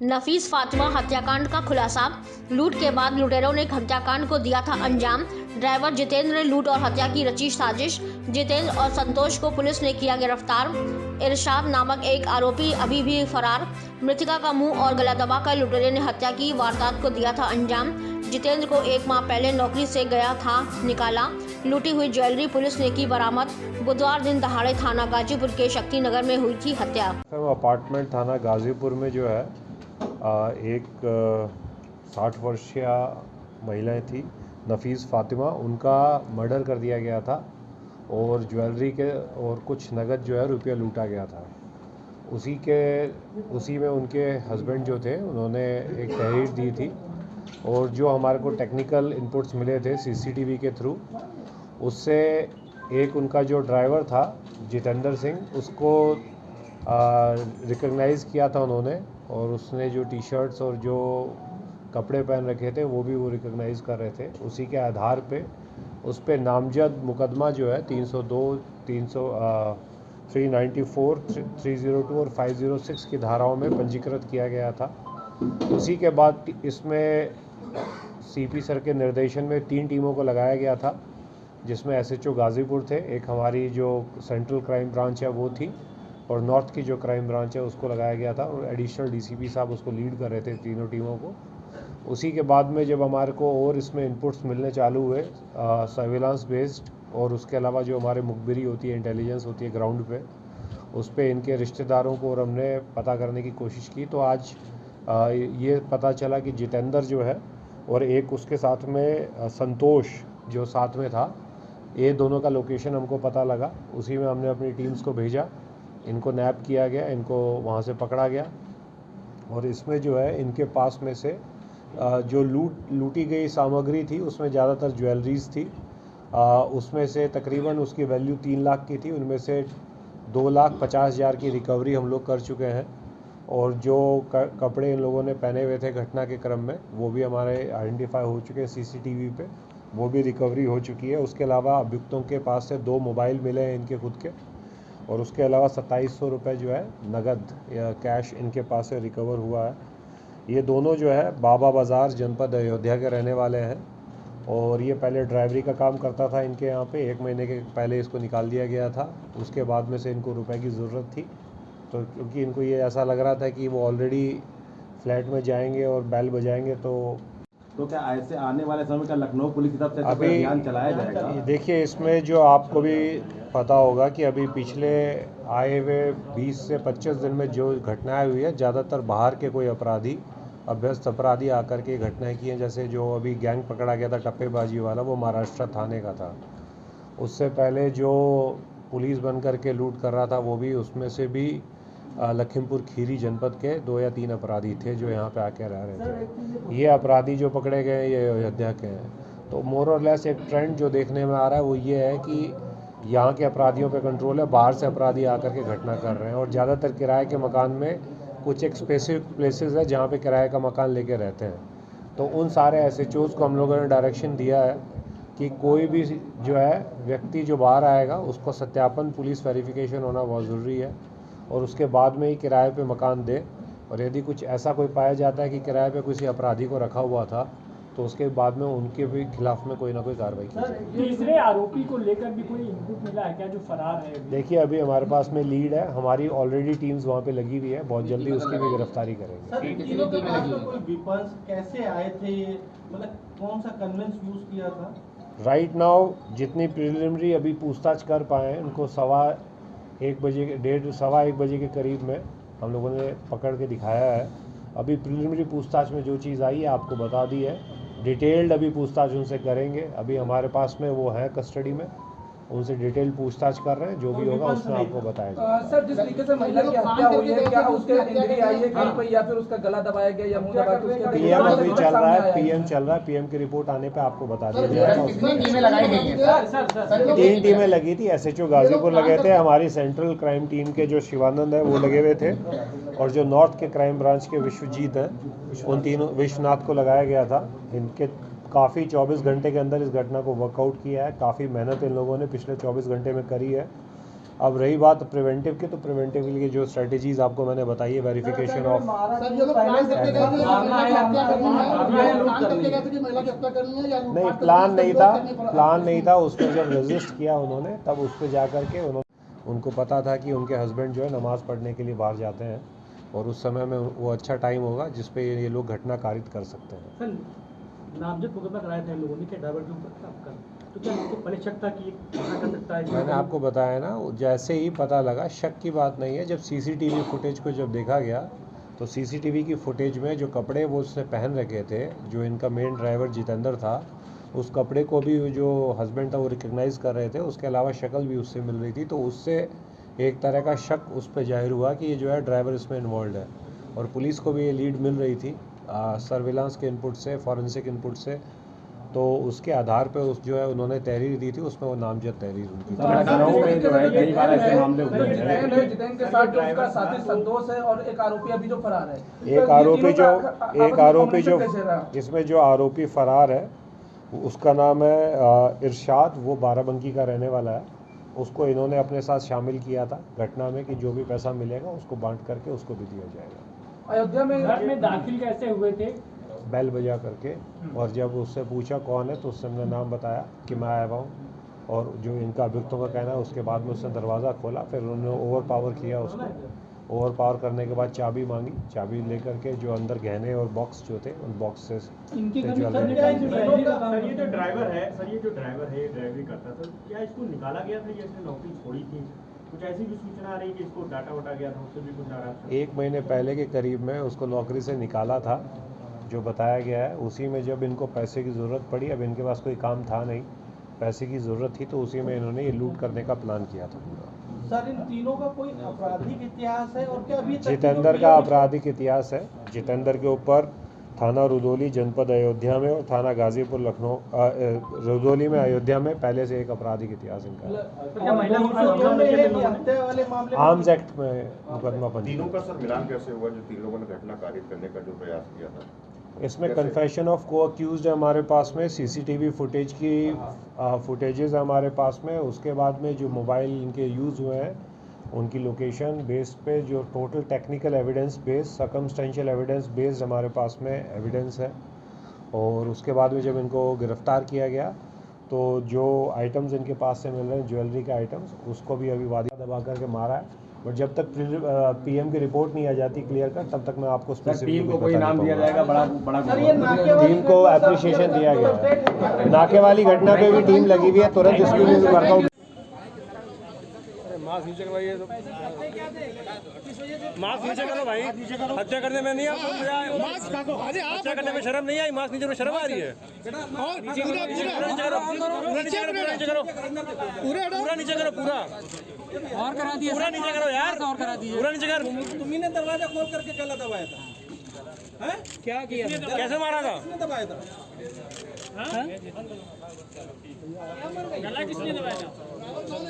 नफीस फातिमा हत्याकांड का खुलासा। लूट के बाद लुटेरों ने हत्याकांड को दिया था अंजाम। ड्राइवर जितेंद्र ने लूट और हत्या की रची साजिश। जितेंद्र और संतोष को पुलिस ने किया गिरफ्तार। इरशाद नामक एक आरोपी अभी भी फरार। मृतका का मुंह और गला दबाकर लुटेरे ने हत्या की वारदात को दिया था अंजाम। जितेंद्र को 1 माह पहले नौकरी से गया था निकाला। लूटी हुई ज्वेलरी पुलिस ने की बरामद। बुधवार दिन दहाड़े थाना गाजीपुर के शक्ति नगर में हुई थी हत्या। अपार्टमेंट थाना गाजीपुर में जो है एक 60 वर्षीय महिला थी नफीस फातिमा, उनका मर्डर कर दिया गया था और ज्वेलरी के और कुछ नगद जो है रुपया लूटा गया था। उसी में उनके हस्बैंड जो थे उन्होंने एक तहरीर दी थी और जो हमारे को टेक्निकल इनपुट्स मिले थे सीसीटीवी के थ्रू, उससे एक उनका जो ड्राइवर था जितेंद्र सिंह, उसको रिकग्नाइज़ किया था उन्होंने और उसने जो टी शर्ट्स और जो कपड़े पहन रखे थे वो रिकग्नाइज़ कर रहे थे। उसी के आधार पे उस पर नामजद मुकदमा जो है 302, 394, 302 और 506 की धाराओं में पंजीकृत किया गया था। उसी के बाद इसमें सीपी सर के निर्देशन में 3 टीमों को लगाया गया था, जिसमें एसएचओ गाजीपुर थे, एक हमारी जो सेंट्रल क्राइम ब्रांच है वो थी और नॉर्थ की जो क्राइम ब्रांच है उसको लगाया गया था और एडिशनल डीसीपी साहब उसको लीड कर रहे थे तीनों टीमों को। उसी के बाद में जब हमारे को और इसमें इनपुट्स मिलने चालू हुए सर्विलांस बेस्ड, और उसके अलावा जो हमारे मुखबिरी होती है, इंटेलिजेंस होती है ग्राउंड पे, उस पर इनके रिश्तेदारों को और हमने पता करने की कोशिश की, तो आज ये पता चला कि जितेंद्र जो है और एक उसके साथ में संतोष जो साथ में था, ये दोनों का लोकेशन हमको पता लगा। उसी में हमने अपनी टीम्स को भेजा, इनको नैप किया गया, इनको वहाँ से पकड़ा गया और इसमें जो है इनके पास में से जो लूटी गई सामग्री थी उसमें ज़्यादातर ज्वेलरीज थी। उसमें से तकरीबन उसकी वैल्यू 3 लाख की थी, उनमें से 2,50,000 की रिकवरी हम लोग कर चुके हैं और जो कपड़े इन लोगों ने पहने हुए थे घटना के क्रम में वो भी हमारे आइडेंटिफाई हो चुके हैं सीसीटीवी पे, वो भी रिकवरी हो चुकी है। उसके अलावा अभियुक्तों के पास से 2 मोबाइल मिले हैं इनके खुद के और उसके अलावा 2700 रुपये जो है नगद या कैश इनके पास से रिकवर हुआ है। ये दोनों जो है बाबा बाज़ार जनपद अयोध्या के रहने वाले हैं और ये पहले ड्राइवरी का काम करता था इनके यहाँ पे। 1 महीने के पहले इसको निकाल दिया गया था। उसके बाद में से इनको रुपए की ज़रूरत थी, तो क्योंकि इनको ये ऐसा लग रहा था कि वो ऑलरेडी फ्लैट में जाएंगे और बैल बजाएंगे, तो क्या ऐसे आने वाले समय का लखनऊ पुलिस की तरफ से अभी अभियान चलाया जाएगा? देखिए, इसमें जो आपको भी पता होगा कि अभी पिछले आए हुए 20 से 25 दिन में जो घटनाएं हुई है, ज़्यादातर बाहर के कोई अपराधी, अभ्यस्त अपराधी आकर के घटनाएं की हैं। जैसे जो अभी गैंग पकड़ा गया था टप्पेबाजी वाला, वो महाराष्ट्र थाने का था। उससे पहले जो पुलिस बन कर के लूट कर रहा था वो भी, उसमें से भी लखीमपुर खीरी जनपद के 2 या 3 अपराधी थे जो यहाँ पे आके रह रहे थे। ये अपराधी जो पकड़े गए ये अयोध्या के हैं। तो मोर और लेस एक ट्रेंड जो देखने में आ रहा है वो ये है कि यहाँ के अपराधियों पे कंट्रोल है, बाहर से अपराधी आकर के घटना कर रहे हैं और ज़्यादातर किराए के मकान में कुछ एक स्पेसिफिक प्लेसेस है जहाँ पे किराए का मकान लेके रहते हैं। तो उन सारे एसएचओज़ को हम लोगों ने डायरेक्शन दिया है कि कोई भी जो है व्यक्ति जो बाहर आएगा उसको सत्यापन, पुलिस वेरिफिकेशन होना बहुत ज़रूरी है और उसके बाद में ही किराए पे मकान दे। और यदि कुछ ऐसा कोई पाया जाता है कि किराए पे किसी अपराधी को रखा हुआ था, तो उसके बाद में उनके भी खिलाफ में कोई ना कोई कार्रवाई की जाए। तीसरे आरोपी को लेकर भी कोई इनपुट मिला है क्या, जो फरार है? देखिए, अभी हमारे पास में लीड है, हमारी ऑलरेडी टीम्स वहाँ पे लगी हुई है, बहुत जल्दी उसकी भी गिरफ्तारी करेंगे। कैसे आए थे, मतलब कौन सा कन्वेंस यूज किया था? राइट नाउ जितनी प्रिलिमिनरी अभी पूछताछ कर पाए हैं, उनको 1:15 बजे के करीब में हम लोगों ने पकड़ के दिखाया है। अभी प्रिलिमिनरी पूछताछ में जो चीज़ आई है आपको बता दी है। डिटेल्ड अभी पूछताछ उनसे करेंगे। अभी हमारे पास में वो है कस्टडी में, उनसे डिटेल पूछताछ कर रहे हैं। जो भी होगा उसमें आपको बताएगा। सर, जिस तरीके से महिला की हत्या हुई है, क्या उसके इंजरी आई है कहीं पर या फिर उसका गला दबाया गया या मुंह दबाया गया? पीएम अभी चल रहा है, पीएम की रिपोर्ट आने पे आपको बता दिया जाएगा। 3 टीमें लगी थी, एसएचओ गाजीपुर लगे थे, हमारी सेंट्रल क्राइम टीम के जो शिवानंद है वो लगे हुए थे और जो नॉर्थ के क्राइम ब्रांच के विश्वजीत हैं, उन तीनों, विश्वनाथ को लगाया गया था। इनके काफ़ी 24 घंटे के अंदर इस घटना को वर्कआउट किया है। काफ़ी मेहनत इन लोगों ने पिछले 24 घंटे में करी है अब रही बात प्रिवेंटिव की, तो प्रिवेंटिव के लिए जो स्ट्रेटजीज आपको मैंने बताई है, वेरिफिकेशन ऑफ नहीं, प्लान नहीं था। उसमें जब रजिस्ट किया उन्होंने, तब उस पर जा कर के उनको पता था कि उनके हस्बैंड जो है नमाज़ पढ़ने के लिए बाहर जाते हैं और उस समय में वो अच्छा टाइम होगा जिस पे ये लोग घटना कारित कर सकते हैं। सर नामजद मुकदमा कराया था इन लोगों ने कि ड्राइवर के ऊपर, तो क्या इनको पहले शक था कि क्या कर सकता है? मैंने आपको बताया ना, जैसे ही पता लगा, शक की बात नहीं है। जब सीसीटीवी फुटेज को जब देखा गया तो सीसीटीवी की फुटेज में जो कपड़े वो उसने पहन रखे थे, जो इनका मेन ड्राइवर जितेंद्र था, उस कपड़े को भी जो हस्बैंड था वो रिकग्नाइज़ कर रहे थे। उसके अलावा शक्ल भी उससे मिल रही थी, तो उससे एक तरह का शक उस पर जाहिर हुआ कि ये जो है ड्राइवर इसमें इन्वॉल्व है। और पुलिस को भी ये लीड मिल रही थी सर्विलांस के इनपुट से, फॉरेंसिक इनपुट से, तो उसके आधार पे उस जो है उन्होंने तहरीर दी थी, उसमें वो नामजद तहरीर उनकी लखनऊ में जो है कई बार ऐसे मामले हुए हैं। जितेंद्र के साथ जो उसका साथी संतोष है और एक आरोपी अभी जो फरार है, एक आरोपी जो इसमें जो आरोपी फरार है उसका नाम है इरशाद, वो बाराबंकी का रहने वाला है। उसको इन्होंने अपने साथ शामिल किया था घटना में कि जो भी पैसा मिलेगा उसको बांट करके उसको भी दिया जाएगा। अयोध्या में घर में दाखिल कैसे हुए थे? बैल बजा करके, और जब उससे पूछा कौन है तो उसने अपना नाम बताया कि मैं आया हूँ, और जो इनका अभियुक्तों का कहना है उसके बाद में उसने दरवाज़ा खोला, फिर उन्होंने ओवर पावर किया उसको। ओवर पावर करने के बाद चाबी मांगी, चाबी लेकर के जो अंदर गहने और बॉक्स जो थे उन बॉक्स से ज्वेलरी निकाली। सर ये जो ड्राइवर है ड्राइवरी करता था, क्या इसको निकाला गया था या इसने नौकरी छोड़ी थी? कुछ ऐसी भी सूचना आ रही है कि इसको डाटा वाटा गया था, उससे भी कुछ आ रहा है? 1 महीने पहले के करीब में उसको नौकरी से निकाला था, जो बताया गया है। उसी में जब इनको पैसे की ज़रूरत पड़ी, अब इनके पास कोई काम था नहीं, पैसे की ज़रूरत थी, तो उसी में इन्होंने ये लूट करने का प्लान किया था पूरा। सर इन तीनों का कोई आपराधिक इतिहास है और क्या अभी तक जितेंद्र का आपराधिक इतिहास है। जितेंद्र के ऊपर थाना रुदौली जनपद अयोध्या में और थाना गाजीपुर लखनऊ रुदौली में अयोध्या में पहले से एक आपराधिक इतिहास इनका है। आर्म्स एक्ट में मुकदमा पंजीकृत। तीनों का सर मिलान कैसे हुआ जो तीन लोगों ने घटना कारित करने का जो प्रयास किया था? इसमें कन्फेशन ऑफ को अक्यूज्ड है हमारे पास में, सीसीटीवी फुटेज की फुटेजेस है हमारे पास में। उसके बाद में जो मोबाइल इनके यूज़ हुए हैं उनकी लोकेशन बेस्ड पे जो total technical evidence based, circumstantial evidence based हमारे पास में एविडेंस है। और उसके बाद में जब इनको गिरफ्तार किया गया तो जो आइटम्स इनके पास से मिल रहे हैं, ज्वेलरी के आइटम्स, उसको भी अभी वादी दबा करके मारा है। बट जब तक पीएम की रिपोर्ट नहीं आ जाती क्लियर कर, तब तक मैं आपको टीम को कोई नाम दिया जाएगा बड़ा टीम को एप्रिशिएशन दिया गया है। नाके वाली घटना पे भी टीम लगी हुई है, तुरंत इसकी भी वर्कआउट। मास्क नीचे करवाइए, तो मास्क नीचे करो भाई, हत्या करने में नहीं आपको हत्या करने में शर्म नहीं आई? मास्क नीचे करो, शर्म आ रही है? पूरा नीचे करो, पूरा और करा दिया, पूरा नीचे करो यार, और करा दिया। पूरा नीचे कर। तुम्ही ने दरवाजा खोल करके गला दबाया था? हैं? क्या किया? कैसे मारा था? किसने दबाया था? गला किसने दबाया था?